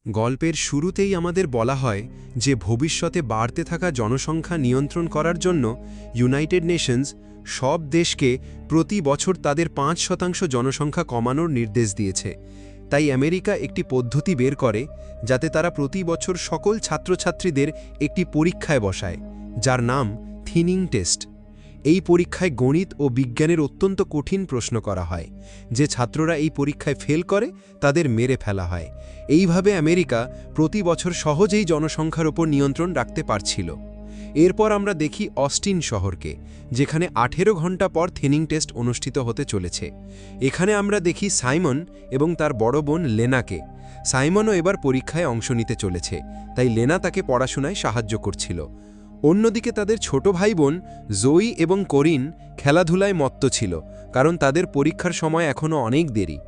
গল্পের শুরুতেই আমাদের বলা হয় যে ভবিষ্যতে বাড়তে থাকা জনসংখ্যা নিয়ন্ত্রণ করার জন্য ইউনাইটেড নেশনস সব দেশকে প্রতি বছর তাদের ৫% জনসংখ্যা কমানোর নির্দেশ দিয়েছে। তাই আমেরিকা একটি পদ্ধতি বের করে যাতে তারা প্রতি বছর সকল ছাত্রছাত্রীদের একটি পরীক্ষায় বসায়, যার নাম থিনিং টেস্ট। এই পরীক্ষায় গণিত ও বিজ্ঞানের অত্যন্ত কঠিন প্রশ্ন করা হয়। যে ছাত্ররা এই পরীক্ষায় ফেল করে তাদের মেরে ফেলা হয়। এইভাবে আমেরিকা প্রতি বছর সহজেই জনসংখ্যার ওপর নিয়ন্ত্রণ রাখতে পারছিল। এরপর আমরা দেখি অস্টিন শহরকে, যেখানে ১৮ ঘন্টা পর থিনিং টেস্ট অনুষ্ঠিত হতে চলেছে। এখানে আমরা দেখি সাইমন এবং তার বড় বোন লেনাকে। সাইমনও এবার পরীক্ষায় অংশ নিতে চলেছে, তাই লেনা তাকে পড়াশোনায় সাহায্য করছিল। অন্যদিকে তাদের ছোট ভাই বোন জোই এবং কোরিন খেলাধুলায় মত্ত ছিল, কারণ তাদের পরীক্ষার সময় এখনও অনেক দেরি।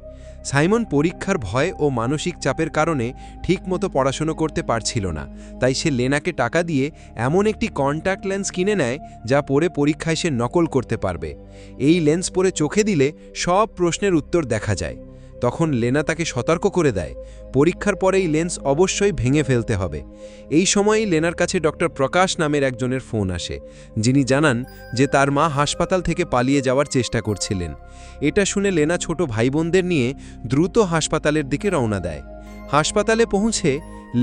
সাইমন পরীক্ষার ভয় ও মানসিক চাপের কারণে ঠিকমতো পড়াশোনা করতে পারছিল না, তাই সে লেনাকে টাকা দিয়ে এমন একটি কন্ট্যাক্ট লেন্স কিনে নেয় যা পরে পরীক্ষায় সে নকল করতে পারবে। এই লেন্স পরে চোখে দিলে সব প্রশ্নের উত্তর দেখা যায়। তখন লেনা তাকে সতর্ক করে দেয়, পরীক্ষার পরে এই লেন্স অবশ্যই ভেঙে ফেলতে হবে। এই সময়েই লেনার কাছে ডক্টর প্রকাশ নামের একজনের ফোন আসে, যিনি জানান যে তার মা হাসপাতাল থেকে পালিয়ে যাওয়ার চেষ্টা করছিলেন। এটা শুনে লেনা ছোট ভাই বোনদের নিয়ে দ্রুত হাসপাতালের দিকে রওনা দেয়। হাসপাতালে পৌঁছে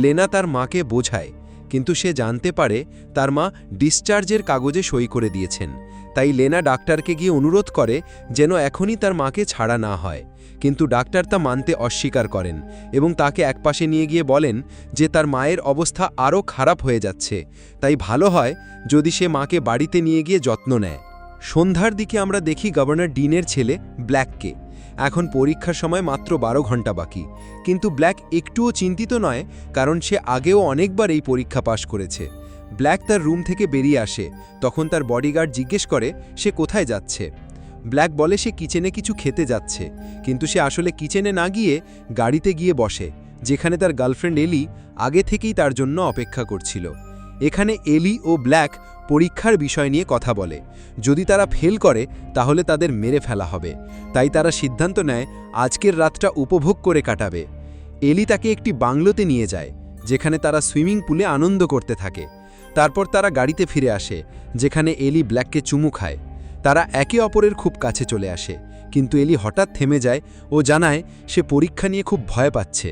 লেনা তার মাকে বোঝায়, কিন্তু সে জানতে পারে তার মা ডিসচার্জের কাগজে সই করে দিয়েছেন। তাই লেনা ডাক্তারকে গিয়ে অনুরোধ করে যেন এখনই তার মাকে ছাড়া না হয়, কিন্তু ডাক্তার তা মানতে অস্বীকার করেন এবং তাকে একপাশে নিয়ে গিয়ে বলেন যে তার মায়ের অবস্থা আরও খারাপ হয়ে যাচ্ছে, তাই ভালো হয় যদি সে মাকে বাড়িতে নিয়ে গিয়ে যত্ন নেয়। সন্ধ্যার দিকে আমরা দেখি গভর্নর ডিনের ছেলে ব্ল্যাককে। এখন পরীক্ষার সময় মাত্র ১২ ঘন্টা বাকি, কিন্তু ব্ল্যাক একটুও চিন্তিত নয়, কারণ সে আগেও অনেকবার এই পরীক্ষা পাশ করেছে। ব্ল্যাক তার রুম থেকে বেরিয়ে আসে, তখন তার বডিগার্ড জিজ্ঞেস করে সে কোথায় যাচ্ছে। ব্ল্যাক বলে সে কিচেনে কিছু খেতে যাচ্ছে, কিন্তু সে আসলে কিচেনে না গিয়ে গাড়িতে গিয়ে বসে, যেখানে তার গার্লফ্রেন্ড এলি আগে থেকেই তার জন্য অপেক্ষা করছিল। এখানে এলি ও ব্ল্যাক পরীক্ষার বিষয় নিয়ে কথা বলে। যদি তারা ফেল করে তাহলে তাদের মেরে ফেলা হবে, তাই তারা সিদ্ধান্ত নেয় আজকের রাতটা উপভোগ করে কাটাবে। এলি তাকে একটি বাংলোতে নিয়ে যায়, যেখানে তারা সুইমিং পুলে আনন্দ করতে থাকে। তারপর তারা গাড়িতে ফিরে আসে, যেখানে এলি ব্ল্যাককে চুমু খায়। তারা একে অপরের খুব কাছে চলে আসে, কিন্তু এলি হঠাৎ থেমে যায় ও জানায় সে পরীক্ষা নিয়ে খুব ভয় পাচ্ছে।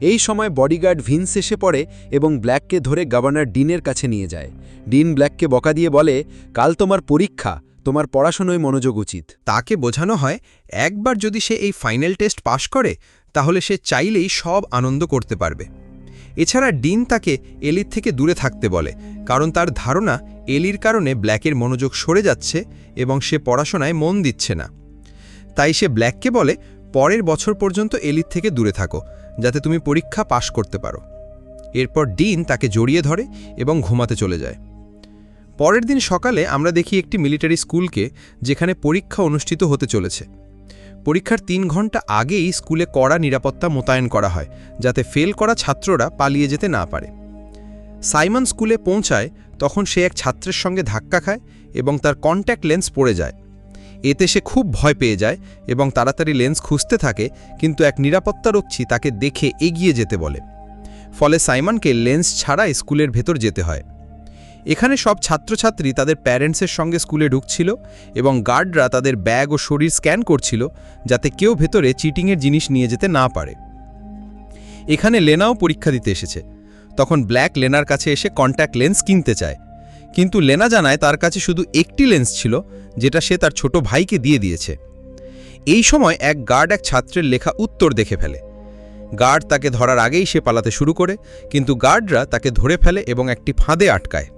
এই সময় বডিগার্ড ভিন্স এসে পড়ে এবং ব্ল্যাককে ধরে গভর্নর ডিনের কাছে নিয়ে যায়। ডিন ব্ল্যাককে বকা দিয়ে বলে, কাল তোমার পরীক্ষা, তোমার পড়াশোনায় মনোযোগ উচিত। তাকে বোঝানো হয় একবার যদি সে এই ফাইনাল টেস্ট পাশ করে তাহলে সে চাইলেই সব আনন্দ করতে পারবে। এছাড়া ডিন তাকে এলির থেকে দূরে থাকতে বলে, কারণ তার ধারণা এলির কারণে ব্ল্যাকের মনোযোগ সরে যাচ্ছে এবং সে পড়াশোনায় মন দিচ্ছে না। তাই সে ব্ল্যাককে বলে পরের বছর পর্যন্ত এলির থেকে দূরে থাকো, যাতে তুমি পরীক্ষা পাশ করতে পারো। এরপর ডিন তাকে জড়িয়ে ধরে এবং ঘুমাতে চলে যায়। পরের দিন সকালে আমরা দেখি একটি মিলিটারি স্কুলকে, যেখানে পরীক্ষা অনুষ্ঠিত হতে চলেছে। পরীক্ষার ৩ ঘন্টা আগেই স্কুলে কড়া নিরাপত্তা মোতায়েন করা হয়, যাতে ফেল করা ছাত্ররা পালিয়ে যেতে না পারে। সাইমন স্কুলে পৌঁছায় তখন সে এক ছাত্রের সঙ্গে ধাক্কা খায় এবং তার কন্ট্যাক্ট লেন্স পড়ে যায়। এতে সে খুব ভয় পেয়ে যায় এবং তাড়াতাড়ি লেন্স খুঁজতে থাকে, কিন্তু এক নিরাপত্তারক্ষী তাকে দেখে এগিয়ে যেতে বলে। ফলে সাইমনকে লেন্স ছাড়া স্কুলের ভেতর যেতে হয়। এখানে সব ছাত্রছাত্রী তাদের প্যারেন্টসের সঙ্গে স্কুলে ঢুকছিল এবং গার্ডরা তাদের ব্যাগ ও শরীর স্ক্যান করছিল, যাতে কেউ ভেতরে চিটিংয়ের জিনিস নিয়ে যেতে না পারে। এখানে লেনাও পরীক্ষা দিতে এসেছে। তখন ব্ল্যাক লেনার কাছে এসে কন্ট্যাক্ট লেন্স কিনতে চায়, কিন্তু লেনা জানায় তার কাছে শুধু একটি লেন্স ছিল, যেটা সে তার ছোট ভাইকে দিয়ে দিয়েছে। এই সময় এক গার্ড এক ছাত্রের লেখা উত্তর দেখে ফেলে। গার্ড তাকে ধরার আগেই সে পালাতে শুরু করে, কিন্তু গার্ডরা তাকে ধরে ফেলে এবং একটি ফাঁদে আটকায়।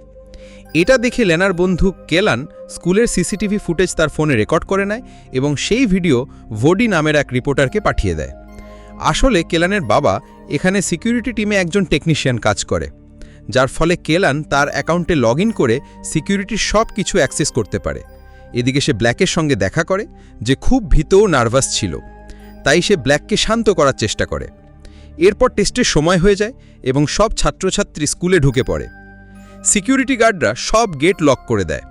এটা দেখে লেনার বন্ধু কেলান স্কুলের সিসিটিভি ফুটেজ তার ফোনে রেকর্ড করে নেয় এবং সেই ভিডিও ভোডি নামের এক রিপোর্টারকে পাঠিয়ে দেয়। আসলে কেলানের বাবা এখানে সিকিউরিটি টিমে একজন টেকনিশিয়ান কাজ করে, যার ফলে কেলান তার অ্যাকাউন্টে লগ ইন করে সিকিউরিটির সব কিছু অ্যাক্সেস করতে পারে। এদিকে সে ব্ল্যাকের সঙ্গে দেখা করে, যে খুব ভীত ও নার্ভাস ছিল, তাই সে ব্ল্যাককে শান্ত করার চেষ্টা করে। এরপর টেস্টের সময় হয়ে যায় এবং সব ছাত্রছাত্রী স্কুলে ঢুকে পড়ে। সিকিউরিটি গার্ডরা সব গেট লক করে দেয়।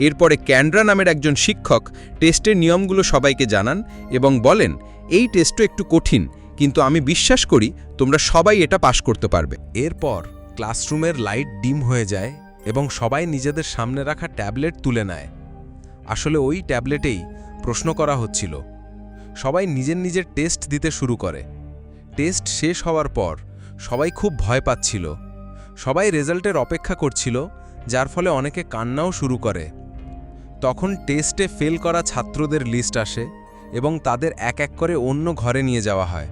এরপরে ক্যান্ড্রা নামের একজন শিক্ষক টেস্টের নিয়মগুলো সবাইকে জানান এবং বলেন এই টেস্টও একটু কঠিন, কিন্তু আমি বিশ্বাস করি তোমরা সবাই এটা পাশ করতে পারবে। এরপর ক্লাসরুমের লাইট ডিম হয়ে যায় এবং সবাই নিজেদের সামনে রাখা ট্যাবলেট তুলে নেয়। আসলে ওই ট্যাবলেটেই প্রশ্ন করা হচ্ছিল। সবাই নিজের নিজের টেস্ট দিতে শুরু করে। টেস্ট শেষ হওয়ার পর সবাই খুব ভয় পাচ্ছিল। সবাই রেজাল্টের অপেক্ষা করছিল, যার ফলে অনেকে কান্নাও শুরু করে। তখন টেস্টে ফেল করা ছাত্রদের লিস্ট আসে এবং তাদের এক এক করে অন্য ঘরে নিয়ে যাওয়া হয়।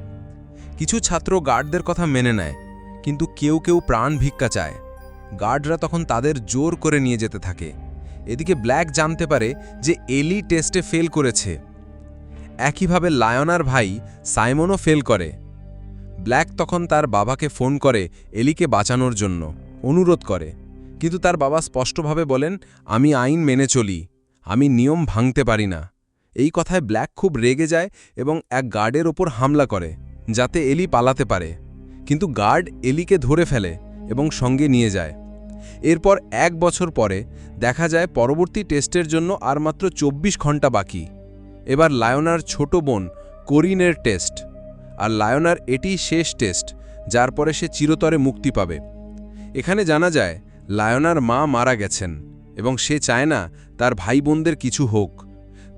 কিছু ছাত্র গার্ডদের কথা মেনে নেয়, কিন্তু কেউ কেউ প্রাণ ভিক্ষা চায়। গার্ডরা তখন তাদের জোর করে নিয়ে যেতে থাকে। এদিকে ব্ল্যাক জানতে পারে যে এলি টেস্টে ফেল করেছে। একইভাবে লায়নার ভাই সাইমনও ফেল করে। ব্ল্যাক তখন তার বাবাকে ফোন করে এলিকে বাঁচানোর জন্য অনুরোধ করে, কিন্তু তার বাবা স্পষ্টভাবে বলেন, আমি আইন মেনে চলি, আমি নিয়ম ভাঙতে পারি না। এই কথায় ব্ল্যাক খুব রেগে যায় এবং এক গার্ডের ওপর হামলা করে, যাতে এলি পালাতে পারে। কিন্তু গার্ড এলিকে ধরে ফেলে এবং সঙ্গে নিয়ে যায়। এরপর 1 বছর পরে দেখা যায় পরবর্তী টেস্টের জন্য আর মাত্র 24 ঘন্টা বাকি। এবার লায়নার ছোট বোন কোরিনের টেস্ট, আর লায়নার এটিই শেষ টেস্ট, যার পরে সে চিরতরে মুক্তি পাবে। এখানে জানা যায় লায়নার মা মারা গেছেন এবং সে চায় না তার ভাই বোনদের কিছু হোক,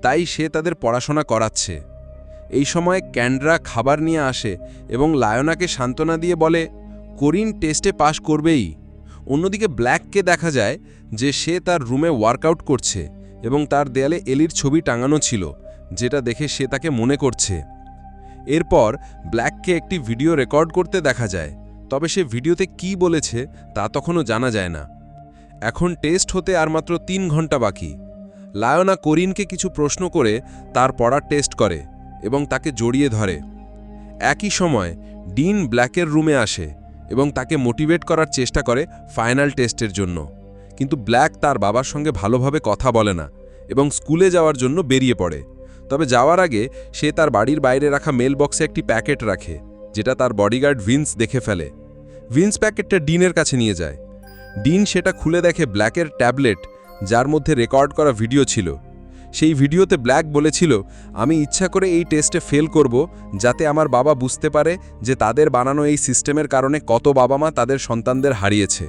তাই সে তাদের পড়াশোনা করাচ্ছে। এই সময় ক্যান্ড্রা খাবার নিয়ে আসে এবং লায়নাকে সান্ত্বনা দিয়ে বলে, কোরিন টেস্টে পাশ করবেই। অন্যদিকে ব্ল্যাককে দেখা যায় যে সে তার রুমে ওয়ার্কআউট করছে এবং তার দেয়ালে এলির ছবি টাঙানো ছিল, যেটা দেখে সে তাকে মনে করছে। এরপর ব্ল্যাককে একটি ভিডিও রেকর্ড করতে দেখা যায়, তবে সে ভিডিওতে কি বলেছে তা তখনও জানা যায় না। এখন টেস্ট হতে আর মাত্র 3 ঘন্টা বাকি। লায়না কোরিনকে কিছু প্রশ্ন করে তার পড়ার টেস্ট করে এবং তাকে জড়িয়ে ধরে। একই সময় ডিন ব্ল্যাকের রুমে আসে এবং তাকে মোটিভেট করার চেষ্টা করে ফাইনাল টেস্টের জন্য, কিন্তু ব্ল্যাক তার বাবার সঙ্গে ভালোভাবে কথা বলে না এবং স্কুলে যাওয়ার জন্য বেরিয়ে পড়ে। তবে যাওয়ার আগে সে তার বাড়ির বাইরে রাখা মেল বক্সে একটি প্যাকেট রাখে, যেটা তার বডিগার্ড ভিন্স দেখে ফেলে। ভিন্স প্যাকেটটা ডিনের কাছে নিয়ে যায়। ডিন সেটা খুলে দেখে ব্ল্যাকের ট্যাবলেট, যার মধ্যে রেকর্ড করা ভিডিও ছিল। সেই ভিডিওতে ব্ল্যাক বলেছিল, আমি ইচ্ছা করে এই টেস্টে ফেল করব, যাতে আমার বাবা বুঝতে পারে যে তাদের বানানো এই সিস্টেমের কারণে কত বাবা মা তাদের সন্তানদের হারিয়েছে।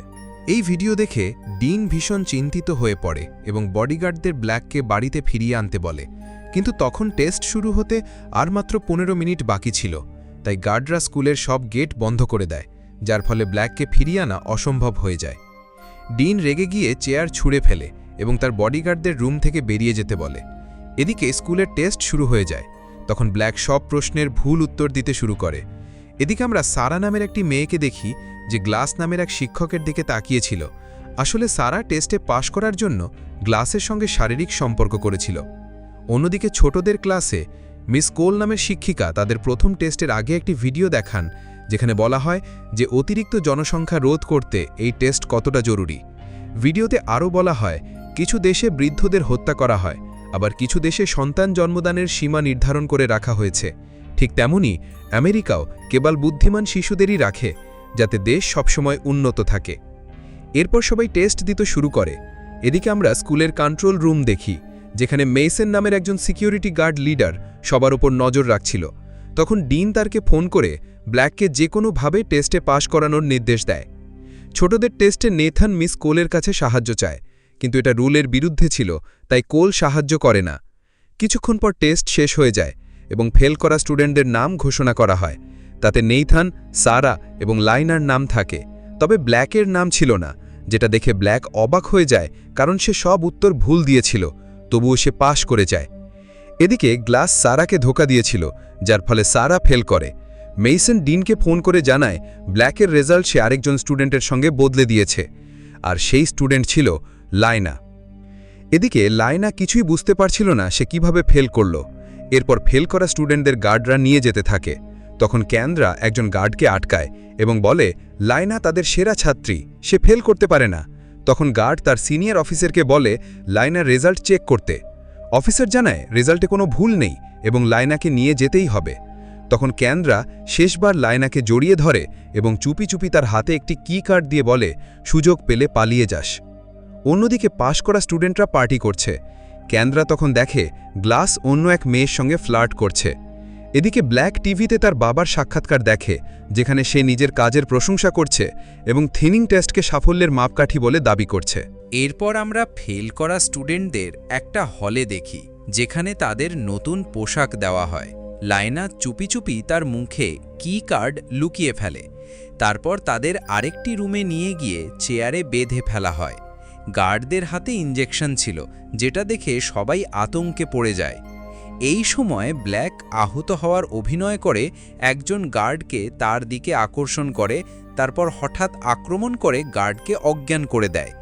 এই ভিডিও দেখে ডিন ভীষণ চিন্তিত হয়ে পড়ে এবং বডিগার্ডদের ব্ল্যাককে বাড়িতে ফিরিয়ে আনতে বলে, কিন্তু তখন টেস্ট শুরু হতে আর মাত্র 15 মিনিট বাকি ছিল। তাই গার্ডরা স্কুলের সব গেট বন্ধ করে দেয়, যার ফলে ব্ল্যাককে ফিরিয়ে আনা অসম্ভব হয়ে যায়। ডিন রেগে গিয়ে চেয়ার ছুঁড়ে ফেলে এবং তার বডিগার্ডদের রুম থেকে বেরিয়ে যেতে বলে। এদিকে স্কুলের টেস্ট শুরু হয়ে যায়। তখন ব্ল্যাক সব প্রশ্নের ভুল উত্তর দিতে শুরু করে। এদিকে আমরা সারা নামের একটি মেয়েকে দেখি, যে গ্লাস নামের এক শিক্ষকের দিকে তাকিয়েছিল। আসলে সারা টেস্টে পাশ করার জন্য গ্লাসের সঙ্গে শারীরিক সম্পর্ক করেছিল। অন্যদিকে ছোটদের ক্লাসে মিস কোল নামের শিক্ষিকা তাদের প্রথম টেস্টের আগে একটি ভিডিও দেখান, যেখানে বলা হয় যে অতিরিক্ত জনসংখ্যা রোধ করতে এই টেস্ট কতটা জরুরি। ভিডিওতে আরও বলা হয়, কিছু দেশে বৃদ্ধদের হত্যা করা হয়, আবার কিছু দেশে সন্তান জন্মদানের সীমা নির্ধারণ করে রাখা হয়েছে। ঠিক তেমনি আমেরিকাও কেবল বুদ্ধিমান শিশুদেরই রাখে, যাতে দেশ সবসময় উন্নত থাকে। এরপর সবাই টেস্ট দিতে শুরু করে। এদিকে আমরা স্কুলের কন্ট্রোল রুম দেখি, যেখানে মেসন নামের একজন সিকিউরিটি গার্ড লিডার সবার উপর নজর রাখছিল। তখন ডিন তারকে ফোন করে ব্ল্যাককে যে কোনোভাবে টেস্টে পাশ করানোর নির্দেশ দেয়। ছোটদের টেস্টে নেথান মিস কোলের কাছে সাহায্য চায়, কিন্তু এটা রুলের বিরুদ্ধে ছিল, তাই কোল সাহায্য করে না। কিছুক্ষণ পর টেস্ট শেষ হয়ে যায় এবং ফেল করা স্টুডেন্টদের নাম ঘোষণা করা হয়। তাতে নেথান, সারা এবং লাইনার নাম থাকে, তবে ব্ল্যাকের নাম ছিল না, যেটা দেখে ব্ল্যাক অবাক হয়ে যায়, কারণ সে সব উত্তর ভুল দিয়েছিল, তবুও সে পাশ করে যায়। এদিকে গ্লাস সারাকে ধোঁকা দিয়েছিল, যার ফলে সারা ফেল করে। মেসন ডিনকে ফোন করে জানায় ব্ল্যাকের রেজাল্ট সে আরেকজন স্টুডেন্টের সঙ্গে বদলে দিয়েছে, আর সেই স্টুডেন্ট ছিল লাইনা। এদিকে লাইনা কিছুই বুঝতে পারছিল না সে কিভাবে ফেল করল। এরপর ফেল করা স্টুডেন্টদের গার্ডরা নিয়ে যেতে থাকে। তখন ক্যান্দ্রা একজন গার্ডকে আটকায় এবং বলে লাইনা তাদের সেরা ছাত্রী, সে ফেল করতে পারে না। তখন গার্ড তার সিনিয়র অফিসারকে বলে লাইনার রেজাল্ট চেক করতে। অফিসার জানায় রেজাল্টে কোনো ভুল নেই এবং লাইনাকে নিয়ে যেতেই হবে। তখন ক্যান্দ্রা শেষবার লাইনাকে জড়িয়ে ধরে এবং চুপি চুপি তার হাতে একটি কি কার্ড দিয়ে বলে, সুযোগ পেলে পালিয়ে যাস। অন্যদিকে পাশ করা স্টুডেন্টরা পার্টি করছে। ক্যান্দ্রা তখন দেখে গ্লাস অন্য এক মেয়ের সঙ্গে ফ্লার্ট করছে। এদিকে ব্ল্যাক টিভিতে তার বাবার সাক্ষাৎকার দেখে, যেখানে সে নিজের কাজের প্রশংসা করছে এবং থিনিং টেস্টকে সাফল্যের মাপকাঠি বলে দাবি করছে। এরপর আমরা ফেল করা স্টুডেন্টদের একটা হলে দেখি, যেখানে তাদের নতুন পোশাক দেওয়া হয়। লায়না চুপি চুপি তার মুখে কি কার্ড লুকিয়ে ফেলে। তারপর তাদের আরেকটি রুমে নিয়ে গিয়ে চেয়ারে বেঁধে ফেলা হয়। গার্ডদের হাতে ইঞ্জেকশন ছিল, যেটা দেখে সবাই আতঙ্কে পড়ে যায়। এই সময় ব্ল্যাক আহত হওয়ার অভিনয় করে একজন গার্ডকে তার দিকে আকর্ষণ করে, তারপর হঠাৎ আক্রমণ করে গার্ডকে অজ্ঞান করে দেয়।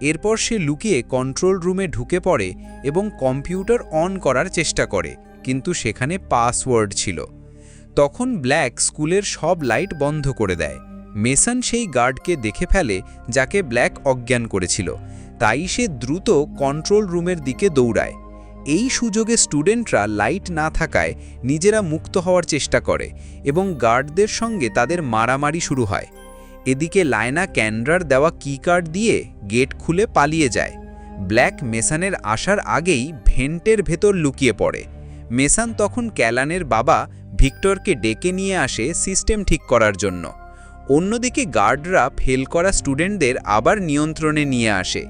এরপর সে লুকিয়ে কন্ট্রোল রুমে ঢুকে পড়ে এবং কম্পিউটার অন করার চেষ্টা করে, কিন্তু সেখানে পাসওয়ার্ড ছিল। তখন ব্ল্যাক স্কুলের সব লাইট বন্ধ করে দেয়। মেসন সেই গার্ডকে দেখে ফেলে যাকে ব্ল্যাক অজ্ঞান করেছিল, তাই সে দ্রুত কন্ট্রোল রুমের দিকে দৌড়ায়। এই সুযোগে স্টুডেন্টরা লাইট না থাকায় নিজেরা মুক্ত হওয়ার চেষ্টা করে এবং গার্ডদের সঙ্গে তাদের মারামারি শুরু হয়। এদিকে লায়না ক্যান্ড্রার দেওয়া কি কার্ড দিয়ে গেট খুলে পালিয়ে যায়। ব্ল্যাক মেসানের আসার আগেই ভেন্টের ভেতর লুকিয়ে পড়ে। মেসান তখন ক্যালানের বাবা ভিক্টরকে ডেকে নিয়ে আসে সিস্টেম ঠিক করার জন্য। অন্যদিকে গার্ডরা ফেল করা স্টুডেন্টদের আবার নিয়ন্ত্রণে নিয়ে আসে।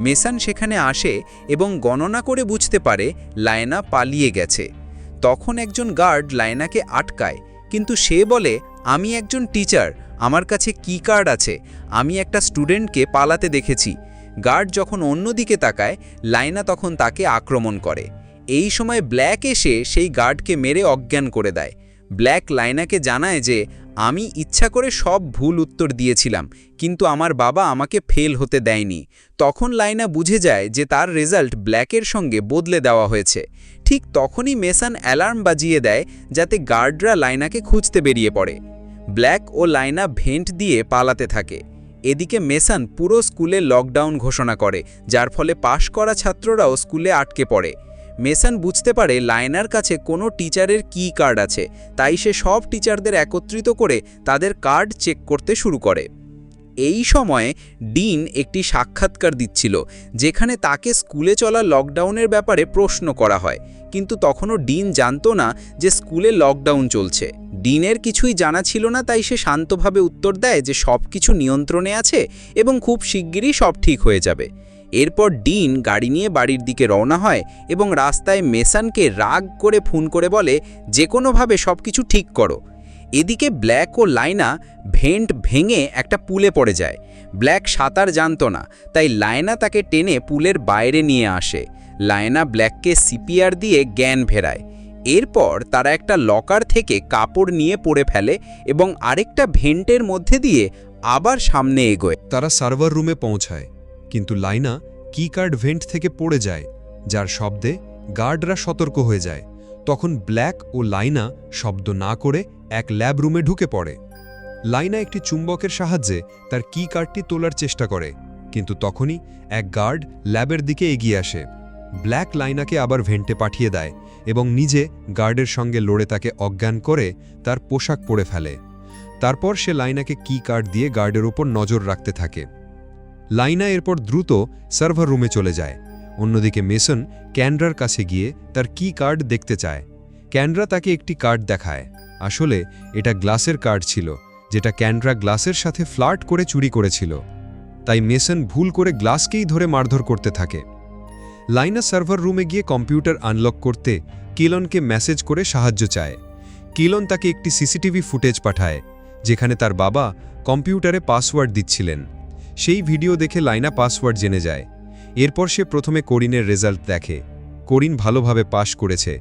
মেসান সেখানে আসে এবং গণনা করে বুঝতে পারে লায়না পালিয়ে গেছে। তখন একজন গার্ড লায়নাকে আটকায়, কিন্তু সে বলে, আমি একজন টিচার, আমার কাছে কি কার্ড আছে, আমি একটা স্টুডেন্টকে পালাতে দেখেছি। গার্ড যখন অন্যদিকে তাকায়, লায়না তখন তাকে আক্রমণ করে। এই সময় ব্ল্যাক এসে সেই গার্ডকে মেরে অজ্ঞান করে দেয়। ব্ল্যাক লায়নাকে জানায় যে, আমি ইচ্ছা করে সব ভুল উত্তর দিয়েছিলাম, কিন্তু আমার বাবা আমাকে ফেল হতে দেয়নি। তখন লায়না বুঝে যায় যে তার রেজাল্ট ব্ল্যাকের সঙ্গে বদলে দেওয়া হয়েছে। ঠিক তখনই মেসান অ্যালার্ম বাজিয়ে দেয়, যাতে গার্ডরা লায়নাকে খুঁজতে বেরিয়ে পড়ে। ব্ল্যাক ও লায়না ভেন্ট দিয়ে পালাতে থাকে। এদিকে মেসান পুরো স্কুলে লকডাউন ঘোষণা করে, যার ফলে পাশ করা ছাত্ররাও স্কুলে আটকে পড়ে। মেসান বুঝতে পারে লায়নার কাছে কোনো টিচারের কি কার্ড আছে, তাই সে সব টিচারদের একত্রিত করে তাদের কার্ড চেক করতে শুরু করে। এই সময়ে ডিন একটি সাক্ষাৎকার দিচ্ছিল, যেখানে তাকে স্কুলে চলা লকডাউনের ব্যাপারে প্রশ্ন করা হয়, কিন্তু তখনও ডিন জানতো না যে স্কুলে লকডাউন চলছে। ডিনের কিছুই জানা ছিল না, তাই সে শান্তভাবে উত্তর দেয় যে সব কিছু নিয়ন্ত্রণে আছে এবং খুব শিগগিরই সব ঠিক হয়ে যাবে। এরপর ডিন গাড়ি নিয়ে বাড়ির দিকে রওনা হয় এবং রাস্তায় মেসানকে রাগ করে ফোন করে বলে, যে কোনোভাবে সব কিছু ঠিক করো। এদিকে ব্ল্যাক ও লায়না ভেন্ট ভেঙে একটা পুলে পড়ে যায়। ব্ল্যাক সাঁতার জানতো না, তাই লায়না তাকে টেনে পুলের বাইরে নিয়ে আসে। লায়না ব্ল্যাককে সিপিআর দিয়ে জ্ঞান ফেরায়। এরপর তারা একটা লকার থেকে কাপড় নিয়ে পড়ে ফেলে এবং আরেকটা ভেন্টের মধ্যে দিয়ে আবার সামনে এগোয়। তারা সার্ভার রুমে পৌঁছায়, কিন্তু লায়না কি কার্ড ভেন্ট থেকে পড়ে যায়, যার শব্দে গার্ডরা সতর্ক হয়ে যায়। তখন ব্ল্যাক ও লায়না শব্দ না করে এক ল্যাব রুমে ঢুকে পড়ে। লায়না একটি চুম্বকের সাহায্যে তার কি কার্ডটি তোলার চেষ্টা করে, কিন্তু তখনই এক গার্ড ল্যাবের দিকে এগিয়ে আসে। ব্ল্যাক লায়নাকে আবার ভেন্টে পাঠিয়ে দেয় এবং নিজে গার্ডের সঙ্গে লড়ে তাকে অজ্ঞান করে তার পোশাক পরে ফেলে। তারপর সে লায়নাকে কি কার্ড দিয়ে গার্ডের উপর নজর রাখতে থাকে। লায়না এরপর দ্রুত সার্ভার রুমে চলে যায়। অন্যদিকে মেসন ক্যান্ড্রার কাছে গিয়ে তার কি কার্ড দেখতে চায়। ক্যান্ড্রা তাকে একটি কার্ড দেখায়। আসলে এটা গ্লাসের কার্ড ছিল, যেটা ক্যান্ড্রা গ্লাসের সাথে ফ্লার্ট করে চুরি করেছিল। তাই মেসন ভুল করে গ্লাসকেই ধরে মারধর করতে থাকে। লায়না সার্ভার রুমে গিয়ে কম্পিউটার আনলক করতে কিলনকে মেসেজ করে সাহায্য চায়। কিলন তাকে একটি সিসিটিভি ফুটেজ পাঠায়, যেখানে তার বাবা কম্পিউটারে পাসওয়ার্ড দিচ্ছিলেন। সেই ভিডিও দেখে লায়না পাসওয়ার্ড জেনে যায়। এরপর সে প্রথমে কোরিনের রেজাল্ট দেখে। কোরিন ভালোভাবে পাশ করেছে।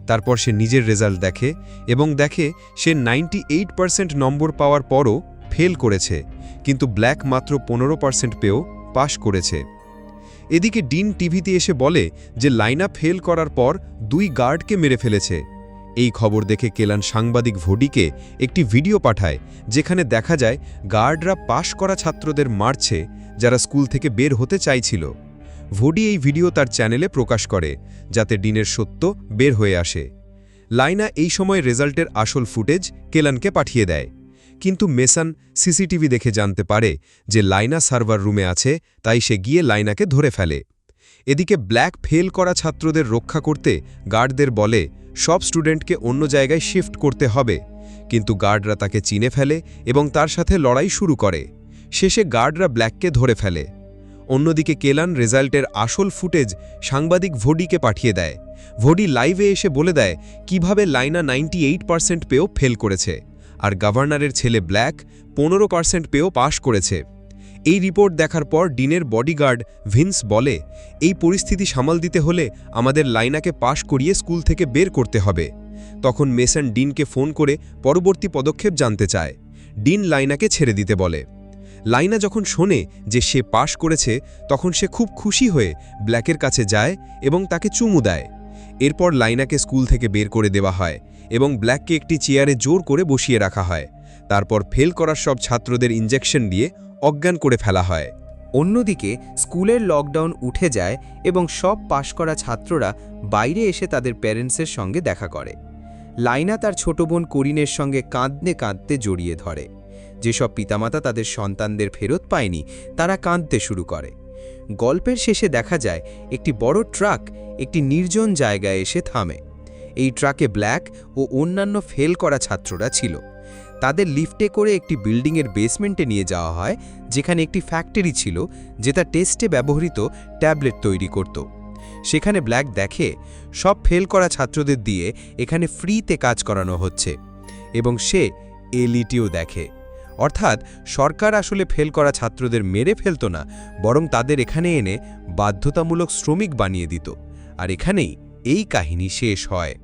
তারপর সে নিজের রেজাল্ট দেখে এবং দেখে সে 98% নম্বর পাওয়ার পরও ফেল করেছে, কিন্তু ব্ল্যাক মাত্র 15% পেয়েও পাশ করেছে। এদিকে ডিন টিভিতে এসে বলে যে লায়না ফেল করার পর 2 গার্ডকে মেরে ফেলেছে। এই খবর দেখে কেলান সাংবাদিক ভোডিকে একটি ভিডিও পাঠায়, যেখানে দেখা যায় গার্ডরা পাশ করা ছাত্রদের মারছে যারা স্কুল থেকে বের হতে চাইছিল। ভোডি এই ভিডিও তার চ্যানেলে প্রকাশ করে, যাতে ডিনের সত্য বের হয়ে আসে। লায়না এই সময় রেজাল্টের আসল ফুটেজ কেলানকে পাঠিয়ে দেয়, কিন্তু মেসান সিসিটিভি দেখে জানতে পারে যে লায়না সার্ভার রুমে আছে, তাই সে গিয়ে লায়নাকে ধরে ফেলে। এদিকে ব্ল্যাক ফেল করা ছাত্রদের রক্ষা করতে গার্ডদের বলে সব স্টুডেন্টকে অন্য জায়গায় শিফট করতে হবে, কিন্তু গার্ডরা তাকে চিনে ফেলে এবং তার সাথে লড়াই শুরু করে। শেষে গার্ডরা ব্ল্যাককে ধরে ফেলে। অন্যদিকে কেলান রেজাল্টের আসল ফুটেজ সাংবাদিক ভোডিকে পাঠিয়ে দেয়। ভোডি লাইভে এসে বলে দেয় কিভাবে লাইনা 98% পেয়েও ফেল করেছে, আর গভর্নরের ছেলে ব্ল্যাক 15% পেয়েও পাশ করেছে। এই রিপোর্ট দেখার পর ডিনের বডিগার্ড ভিন্স বলে, এই পরিস্থিতি সামাল দিতে হলে আমাদের লাইনাকে পাশ করিয়ে স্কুল থেকে বের করতে হবে। তখন মেসন ডিনকে ফোন করে পরবর্তী পদক্ষেপ জানতে চায়। ডিন লাইনাকে ছেড়ে দিতে বলে। লাইনা যখন শোনে যে সে পাশ করেছে, তখন সে খুব খুশি হয়ে ব্ল্যাকের কাছে যায় এবং তাকে চুমু দেয়। এরপর লাইনাকে স্কুল থেকে বের করে দেওয়া হয় এবং ব্ল্যাককে একটি চেয়ারে জোর করে বসিয়ে রাখা হয়। তারপর ফেল করার সব ছাত্রদের ইনজেকশন দিয়ে অজ্ঞান করে ফেলা হয়। অন্যদিকে স্কুলের লকডাউন উঠে যায় এবং সব পাশ করা ছাত্ররা বাইরে এসে তাদের প্যারেন্টসের সঙ্গে দেখা করে। লাইনা তার ছোট বোন করিনের সঙ্গে কাঁদতে কাঁদতে জড়িয়ে ধরে। যেসব পিতামাতা তাদের সন্তানদের ফেরত পায়নি, তারা কাঁদতে শুরু করে। গল্পের শেষে দেখা যায় একটি বড় ট্রাক একটি নির্জন জায়গায় এসে থামে। এই ট্রাকে ব্ল্যাক ও অন্যান্য ফেল করা ছাত্ররা ছিল। তাদের লিফটে করে একটি বিল্ডিংয়ের বেসমেন্টে নিয়ে যাওয়া হয়, যেখানে একটি ফ্যাক্টরি ছিল যেটা টেস্টে ব্যবহৃত ট্যাবলেট তৈরি করত। সেখানে ব্ল্যাক দেখে সব ফেল করা ছাত্রদের দিয়ে এখানে ফ্রিতে কাজ করানো হচ্ছে, এবং সে এলিটিও দেখে। অর্থাৎ সরকার আসলে ফেল করা ছাত্রদের মেরে ফেলত না, বরং তাদের এখানে এনে বাধ্যতামূলক শ্রমিক বানিয়ে দিত। আর এখানেই এই কাহিনী শেষ হয়।